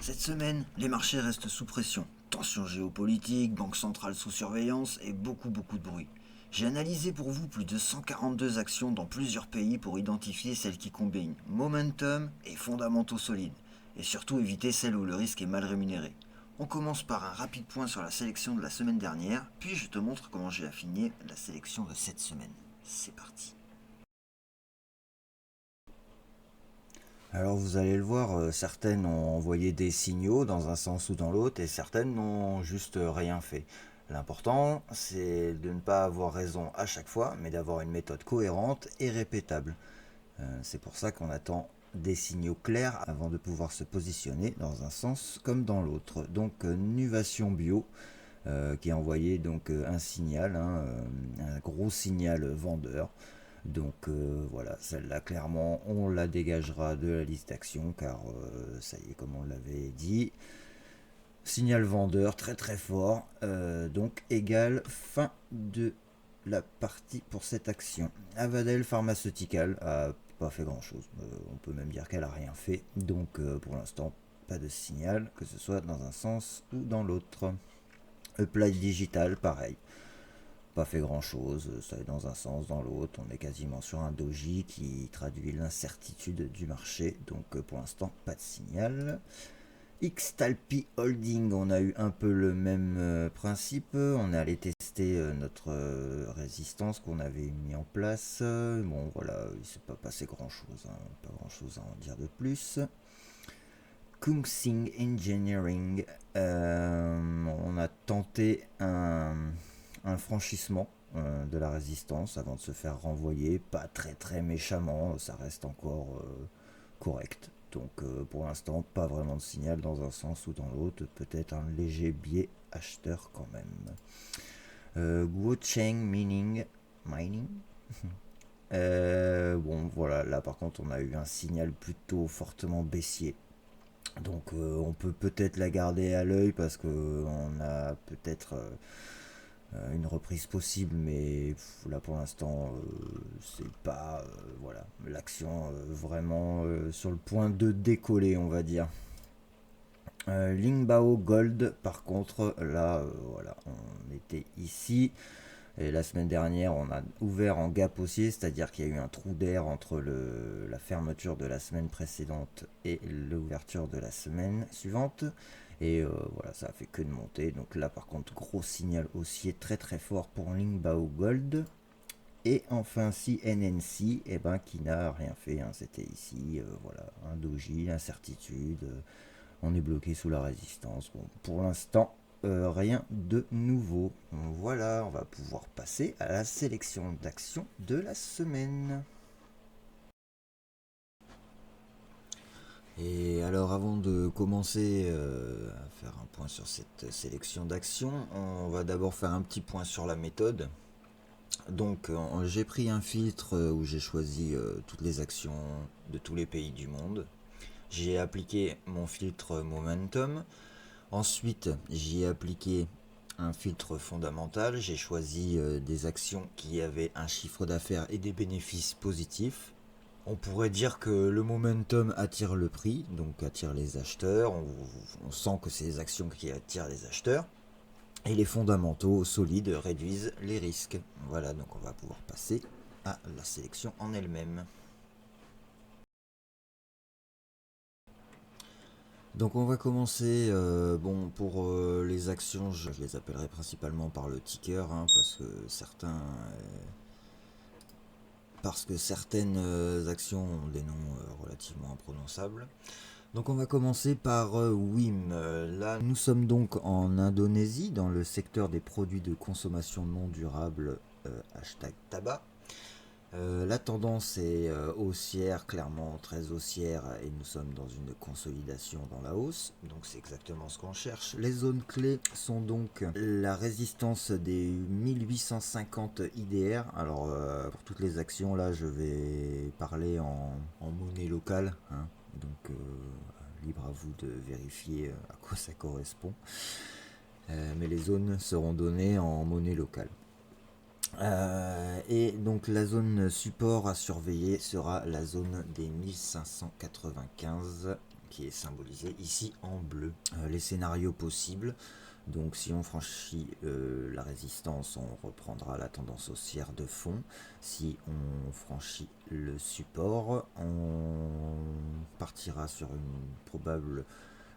Cette semaine, les marchés restent sous pression. Tensions géopolitiques, banque centrale sous surveillance et beaucoup de bruit. J'ai analysé pour vous plus de 142 actions dans plusieurs pays pour identifier celles qui combinent momentum et fondamentaux solides. Et surtout éviter celles où le risque est mal rémunéré. On commence par un rapide point sur la sélection de la semaine dernière, puis je te montre comment j'ai affiné la sélection de cette semaine. C'est parti. Alors vous allez le voir, certaines ont envoyé des signaux dans un sens ou dans l'autre et certaines n'ont juste rien fait. L'important, c'est de ne pas avoir raison à chaque fois, mais d'avoir une méthode cohérente et répétable. C'est pour ça qu'on attend des signaux clairs avant de pouvoir se positionner dans un sens comme dans l'autre. Donc Nuvation Bio, qui a envoyé donc un signal, un gros signal vendeur. Donc voilà, celle-là clairement on la dégagera de la liste d'actions car ça y est, comme on l'avait dit, signal vendeur très fort, donc égale fin de la partie pour cette action. Avadel Pharmaceutical a pas fait grand chose, on peut même dire qu'elle a rien fait, donc pour l'instant pas de signal, que ce soit dans un sens ou dans l'autre. Applied Digital, pareil, pas fait grand chose, ça est dans un sens, dans l'autre, on est quasiment sur un doji qui traduit l'incertitude du marché, donc pour l'instant pas de signal. Xtalpi Holding, on a eu un peu le même principe, on est allé tester notre résistance qu'on avait mis en place, bon voilà, il s'est pas passé grand chose, pas grand chose à en dire de plus. Kungsing Engineering, on a tenté un franchissement de la résistance avant de se faire renvoyer, pas très méchamment, ça reste encore correct. Donc pour l'instant, pas vraiment de signal dans un sens ou dans l'autre, peut-être un léger biais acheteur quand même. Guocheng Mining, bon voilà, là par contre on a eu un signal plutôt fortement baissier. Donc on peut peut-être la garder à l'œil parce qu'on a peut-être une reprise possible, mais là pour l'instant c'est pas voilà, l'action vraiment sur le point de décoller, on va dire. Lingbao Gold, par contre, là voilà, on était ici. Et la semaine dernière, on a ouvert en gap haussier, c'est-à-dire qu'il y a eu un trou d'air entre la fermeture de la semaine précédente et l'ouverture de la semaine suivante. Et voilà, ça a fait que de monter. Donc là, par contre, gros signal haussier très fort pour Lingbao Gold. Et enfin, si NNC, eh ben, qui n'a rien fait, c'était ici, voilà, un doji, incertitude, on est bloqué sous la résistance. Bon, pour l'instant, rien de nouveau. Voilà, on va pouvoir passer à la sélection d'actions de la semaine. Et alors avant de commencer à faire un point sur cette sélection d'actions, on va d'abord faire un petit point sur la méthode. Donc j'ai pris un filtre où j'ai choisi toutes les actions de tous les pays du monde. J'ai appliqué mon filtre Momentum. Ensuite, j'y ai appliqué un filtre fondamental. J'ai choisi des actions qui avaient un chiffre d'affaires et des bénéfices positifs. On pourrait dire que le momentum attire le prix, donc attire les acheteurs. On sent que c'est les actions qui attirent les acheteurs. Et les fondamentaux solides réduisent les risques. Voilà, donc on va pouvoir passer à la sélection en elle-même. Donc on va commencer, bon pour les actions, je les appellerai principalement par le ticker, parce que certaines actions ont des noms relativement imprononçables. Donc on va commencer par WIM. Là nous sommes donc en Indonésie, dans le secteur des produits de consommation non durable, hashtag tabac. La tendance est haussière, clairement très haussière, et nous sommes dans une consolidation dans la hausse, donc c'est exactement ce qu'on cherche. Les zones clés sont donc la résistance des 1850 IDR. Alors pour toutes les actions, là je vais parler en monnaie locale, donc libre à vous de vérifier à quoi ça correspond. mais les zones seront données en monnaie locale. Et donc la zone support à surveiller sera la zone des 1595 qui est symbolisée ici en bleu. Les scénarios possibles, donc si on franchit la résistance, on reprendra la tendance haussière de fond. Si on franchit le support, on partira sur une probable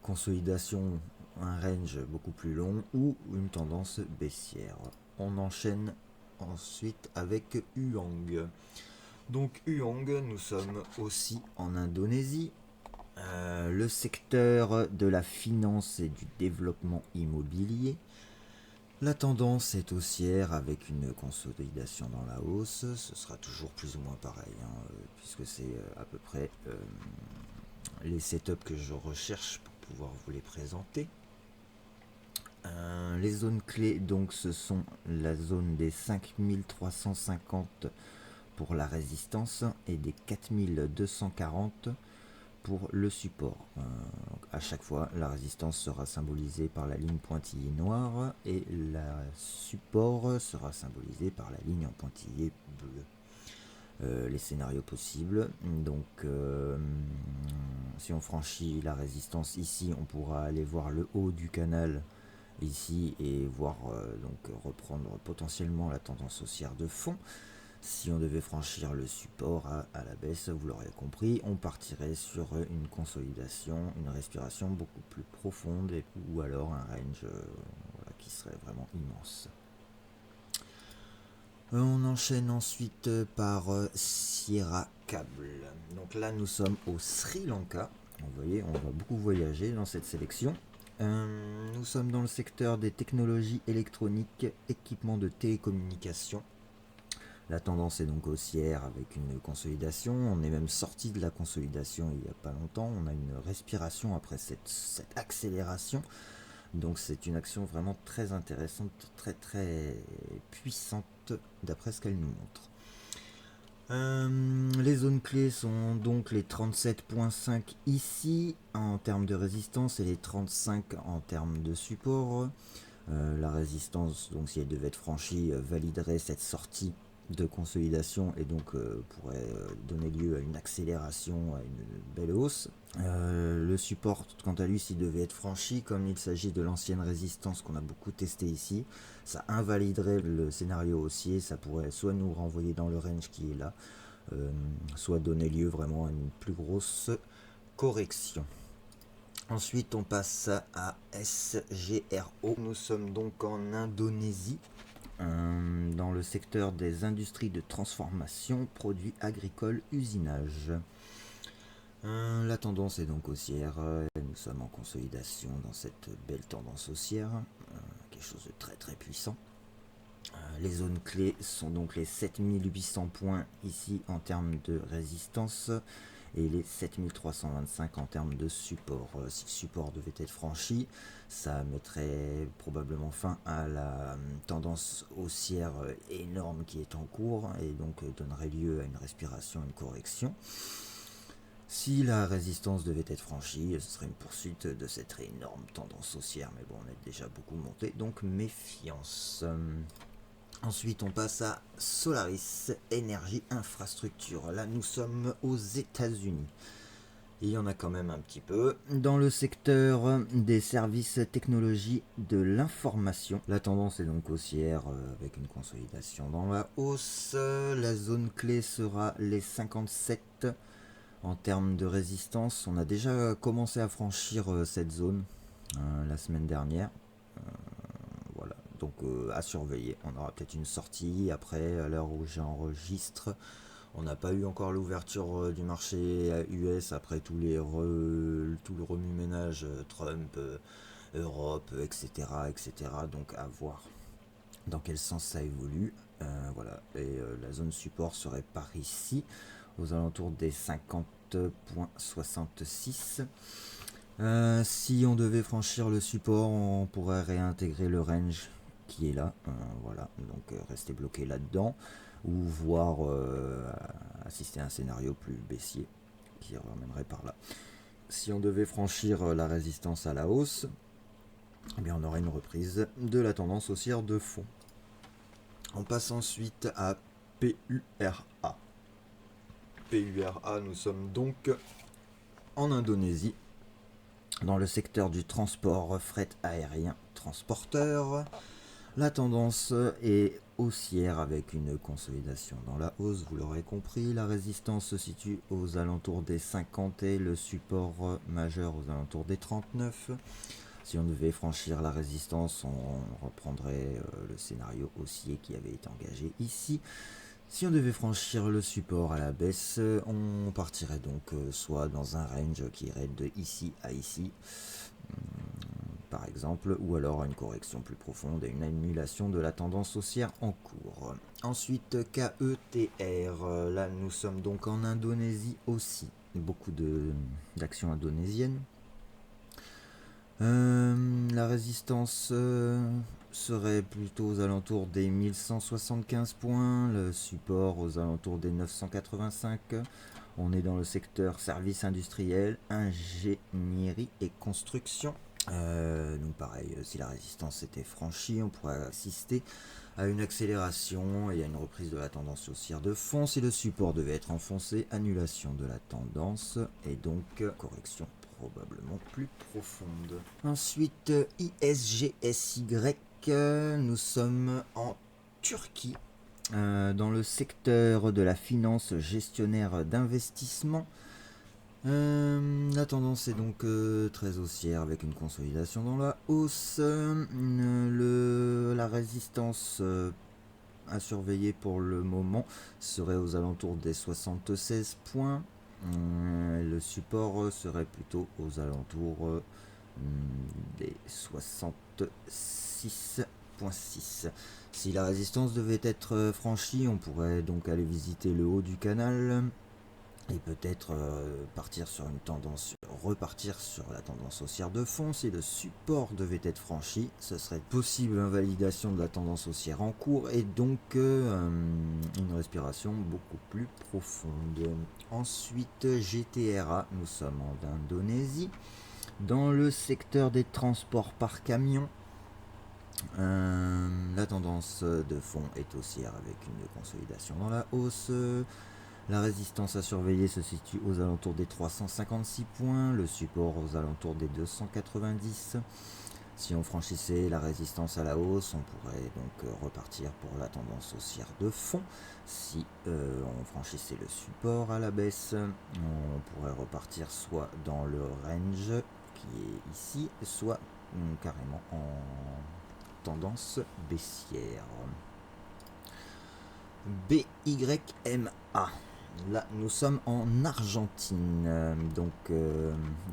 consolidation, un range beaucoup plus long ou une tendance baissière. On enchaîne ensuite avec Huang. Donc Huang, nous sommes aussi en Indonésie. Le secteur de la finance et du développement immobilier. La tendance est haussière avec une consolidation dans la hausse. Ce sera toujours plus ou moins pareil, puisque c'est à peu près les setups que je recherche pour pouvoir vous les présenter. Les zones clés, donc, ce sont la zone des 5350 pour la résistance et des 4240 pour le support. À chaque fois, la résistance sera symbolisée par la ligne pointillée noire et la support sera symbolisée par la ligne en pointillé bleu. Les scénarios possibles, donc si on franchit la résistance ici, on pourra aller voir le haut du canal ici et voir donc reprendre potentiellement la tendance haussière de fond. Si on devait franchir le support à la baisse, vous l'aurez compris, on partirait sur une consolidation, une respiration beaucoup plus profonde ou alors un range qui serait vraiment immense. On enchaîne ensuite par Sierra Cable. Donc là nous sommes au Sri Lanka. Vous voyez, on va beaucoup voyager dans cette sélection. Nous sommes dans le secteur des technologies électroniques, équipements de télécommunications. La tendance est donc haussière avec une consolidation. On est même sorti de la consolidation il n'y a pas longtemps. On a une respiration après cette accélération. Donc c'est une action vraiment très intéressante, très très puissante d'après ce qu'elle nous montre. Les zones clés sont donc les 37.5 ici en termes de résistance et les 35 en termes de support. La résistance, donc si elle devait être franchie, validerait cette sortie de consolidation et donc pourrait donner lieu à une accélération, à une belle hausse. Le support, quant à lui, s'il devait être franchi, comme il s'agit de l'ancienne résistance qu'on a beaucoup testé ici, ça invaliderait le scénario haussier, ça pourrait soit nous renvoyer dans le range qui est là, soit donner lieu vraiment à une plus grosse correction. Ensuite, on passe à SGRO. Nous sommes donc en Indonésie, dans le secteur des industries de transformation, produits agricoles, usinage. La tendance est donc haussière. Nous sommes en consolidation dans cette belle tendance haussière. Quelque chose de très très puissant. Les zones clés sont donc les 7800 points ici en termes de résistance et les 7325 en termes de support. Si le support devait être franchi, ça mettrait probablement fin à la tendance haussière énorme qui est en cours et donc donnerait lieu à une respiration, une correction. Si la résistance devait être franchie, ce serait une poursuite de cette énorme tendance haussière, mais bon, on est déjà beaucoup monté, donc méfiance. Ensuite, on passe à Solaris Énergie Infrastructure. Là, nous sommes aux États-Unis. Il y en a quand même un petit peu. Dans le secteur des services technologies de l'information, la tendance est donc haussière avec une consolidation dans la hausse. La zone clé sera les 57 en termes de résistance. On a déjà commencé à franchir cette zone la semaine dernière. Voilà, donc à surveiller. On aura peut-être une sortie après, à l'heure où j'enregistre. On n'a pas eu encore l'ouverture du marché US après tout le remue-ménage Trump, Europe, etc., etc. Donc à voir dans quel sens ça évolue. Voilà, et la zone support serait par ici, aux alentours des 50.66. Si on devait franchir le support, on pourrait réintégrer le range qui est là. Voilà, donc rester bloqué là-dedans ou voir assister à un scénario plus baissier qui ramènerait par là. Si on devait franchir la résistance à la hausse, eh bien, on aura une reprise de la tendance haussière de fond. On passe ensuite à PURA. PURA, nous sommes donc en Indonésie, dans le secteur du transport fret aérien transporteur. La tendance est haussière avec une consolidation dans la hausse, vous l'aurez compris. La résistance se situe aux alentours des 50 et le support majeur aux alentours des 39. Si on devait franchir la résistance, on reprendrait le scénario haussier qui avait été engagé ici. Si on devait franchir le support à la baisse, on partirait donc soit dans un range qui irait de ici à ici, par exemple, ou alors une correction plus profonde et une annulation de la tendance haussière en cours. Ensuite, KETR, là nous sommes donc en Indonésie aussi, beaucoup d'actions indonésiennes. La résistance serait plutôt aux alentours des 1175 points, le support aux alentours des 985. On est dans le secteur services industriels, ingénierie et construction. Donc pareil, si la résistance était franchie, on pourrait assister à une accélération et à une reprise de la tendance haussière de fond. Si le support devait être enfoncé, annulation de la tendance et donc correction probablement plus profonde. Ensuite, ISGSY, nous sommes en Turquie, dans le secteur de la finance gestionnaire d'investissement. La tendance est donc très haussière avec une consolidation dans la hausse. La résistance à surveiller pour le moment serait aux alentours des 76 points. Le support serait plutôt aux alentours des 66,6. Si la résistance devait être franchie, on pourrait donc aller visiter le haut du canal et peut-être repartir sur la tendance haussière de fond. Si le support devait être franchi, ce serait possible invalidation de la tendance haussière en cours et donc une respiration beaucoup plus profonde. Ensuite, GTRA, nous sommes en Indonésie, dans le secteur des transports par camion. La tendance de fond est haussière avec une consolidation dans la hausse. La résistance à surveiller se situe aux alentours des 356 points, le support aux alentours des 290. Si on franchissait la résistance à la hausse, on pourrait donc repartir pour la tendance haussière de fond. Si on franchissait le support à la baisse, on pourrait repartir soit dans le range qui est ici, soit carrément en tendance baissière. BYMA. Là, nous sommes en Argentine, donc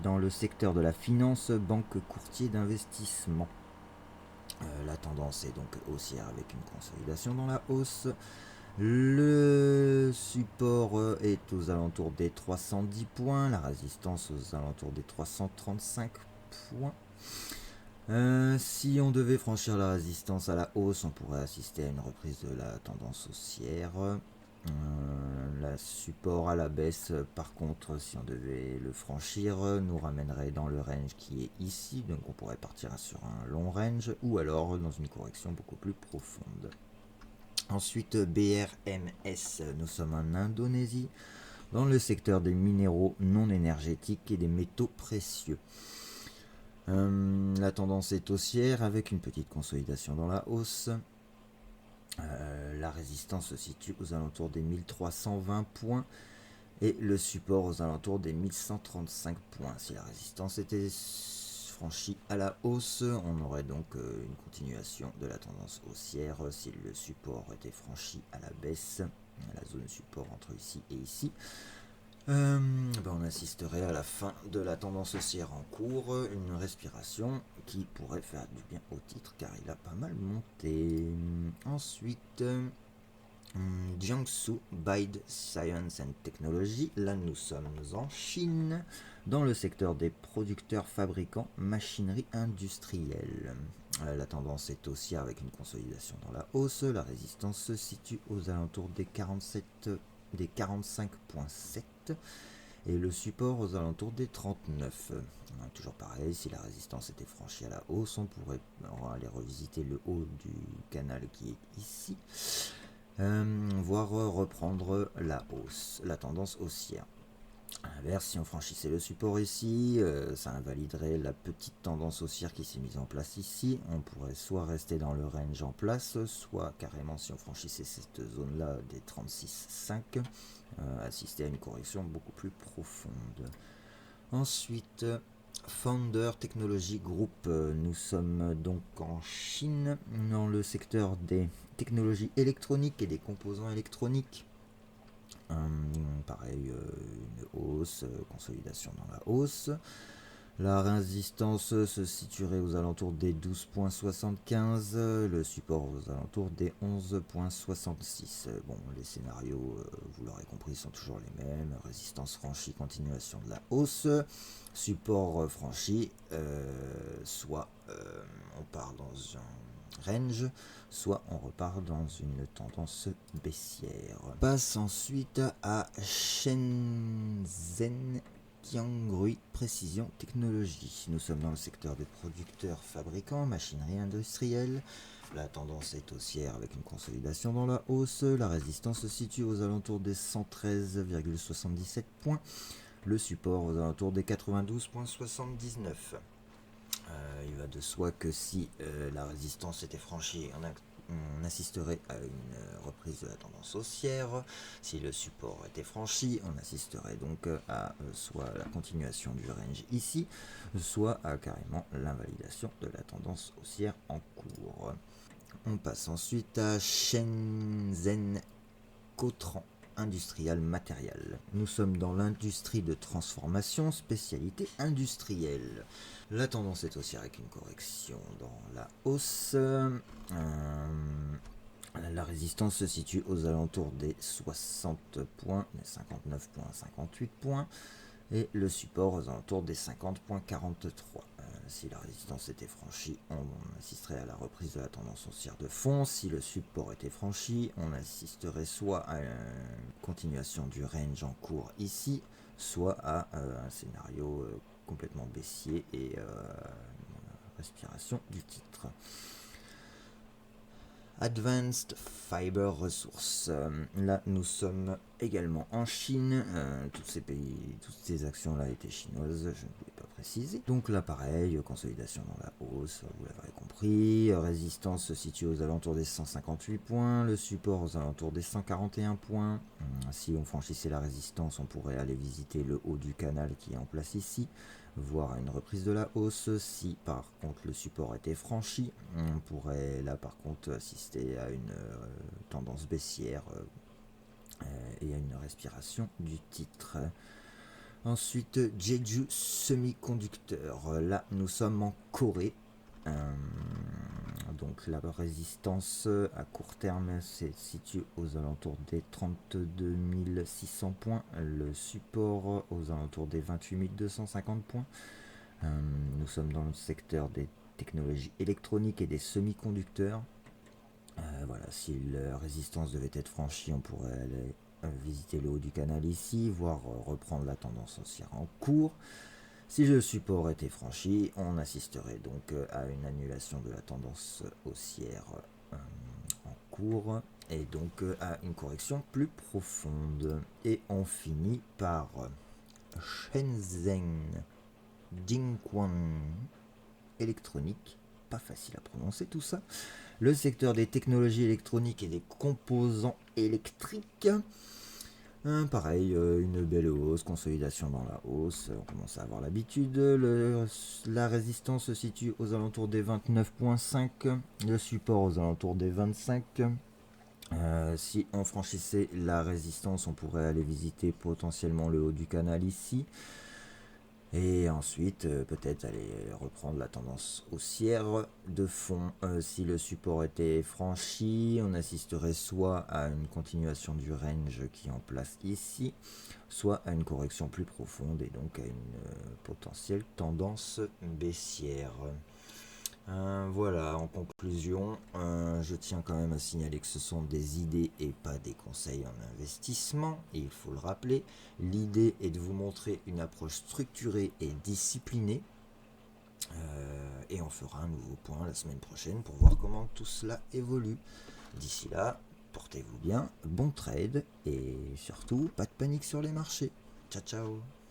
dans le secteur de la finance, banque courtier d'investissement. La tendance est donc haussière avec une consolidation dans la hausse. Le support est aux alentours des 310 points, la résistance aux alentours des 335 points. Si on devait franchir la résistance à la hausse, on pourrait assister à une reprise de la tendance haussière. Le support à la baisse, par contre, si on devait le franchir, nous ramènerait dans le range qui est ici, donc on pourrait partir sur un long range ou alors dans une correction beaucoup plus profonde. Ensuite, BRMS, nous sommes en Indonésie, dans le secteur des minéraux non énergétiques et des métaux précieux. La tendance est haussière avec une petite consolidation dans la hausse. La résistance se situe aux alentours des 1320 points et le support aux alentours des 1135 points. Si la résistance était franchie à la hausse, on aurait donc une continuation de la tendance haussière. Si le support était franchi à la baisse, la zone support entre ici et ici, on assisterait à la fin de la tendance haussière en cours, une respiration qui pourrait faire du bien au titre car il a pas mal monté. Ensuite, Jiangsu Bide Science and Technology, là nous sommes en Chine, dans le secteur des producteurs fabricants machinerie industrielle. La tendance est haussière avec une consolidation dans la hausse, la résistance se situe aux alentours des 45,7 et le support aux alentours des 39. Toujours pareil, si la résistance était franchie à la hausse, on pourrait aller revisiter le haut du canal qui est ici, voire reprendre la hausse, la tendance haussière. A l'inverse, si on franchissait le support ici, ça invaliderait la petite tendance haussière qui s'est mise en place ici. On pourrait soit rester dans le range en place, soit carrément, si on franchissait cette zone-là des 36,5, assister à une correction beaucoup plus profonde. Ensuite, Founder Technology Group, nous sommes donc en Chine, dans le secteur des technologies électroniques et des composants électroniques. Pareil, une hausse, consolidation dans la hausse. La résistance se situerait aux alentours des 12,75, le support aux alentours des 11,66. Bon, les scénarios, vous l'aurez compris, sont toujours les mêmes. Résistance franchie, continuation de la hausse. Support franchi, soit on part dans un range, soit on repart dans une tendance baissière. On passe ensuite à Shenzhen Qiangrui Précision Technologie. Nous sommes dans le secteur des producteurs fabricants, machinerie industrielle. La tendance est haussière avec une consolidation dans la hausse. La résistance se situe aux alentours des 113,77 points. Le support aux alentours des 92,79. Il va de soi que si la résistance était franchie, on assisterait à une reprise de la tendance haussière. Si le support était franchi, on assisterait donc à soit la continuation du range ici, soit à carrément l'invalidation de la tendance haussière en cours. On passe ensuite à Shenzhen Cotran Industrial Matériel. Nous sommes dans l'industrie de transformation, spécialité industrielle. La tendance est haussière avec une correction dans la hausse. La résistance se situe aux alentours des 60 points, des 59,58 points, et le support aux alentours des 50,43. Si la résistance était franchie, on assisterait à la reprise de la tendance haussière de fond. Si le support était franchi, on assisterait soit à une continuation du range en cours ici, soit à un scénario complètement baissier et respiration du titre. Advanced Fiber Resources. Là, nous sommes également en Chine. Toutes ces actions-là étaient chinoises, je ne voulais pas préciser. Donc là, pareil, consolidation dans la hausse, vous l'avez compris. Résistance se situe aux alentours des 158 points. Le support aux alentours des 141 points. Si on franchissait la résistance, on pourrait aller visiter le haut du canal qui est en place ici, voire une reprise de la hausse. Si par contre le support était franchi, on pourrait là par contre assister à une tendance baissière et à une respiration du titre. Ensuite, Jeju Semiconducteur. Là, nous sommes en Corée. Donc la résistance à court terme se situe aux alentours des 32 600 points, le support aux alentours des 28 250 points. Nous sommes dans le secteur des technologies électroniques et des semi-conducteurs. Voilà, si la résistance devait être franchie, on pourrait aller visiter le haut du canal ici, voire reprendre la tendance haussière en cours. Si le support était franchi, on assisterait donc à une annulation de la tendance haussière en cours et donc à une correction plus profonde. Et on finit par Shenzhen Jinquan Électronique, pas facile à prononcer tout ça. Le secteur des technologies électroniques et des composants électriques. Pareil, une belle hausse, consolidation dans la hausse, on commence à avoir l'habitude. La résistance se situe aux alentours des 29,5, le support aux alentours des 25. Si on franchissait la résistance, on pourrait aller visiter potentiellement le haut du canal ici. Et ensuite, peut-être aller reprendre la tendance haussière de fond. Si le support était franchi, on assisterait soit à une continuation du range qui est en place ici, soit à une correction plus profonde et donc à une potentielle tendance baissière. Voilà, en conclusion, je tiens quand même à signaler que ce sont des idées et pas des conseils en investissement, et il faut le rappeler. L'idée est de vous montrer une approche structurée et disciplinée Et on fera un nouveau point la semaine prochaine pour voir comment tout cela évolue. D'ici là, portez-vous bien, bon trade et surtout pas de panique sur les marchés. Ciao ciao.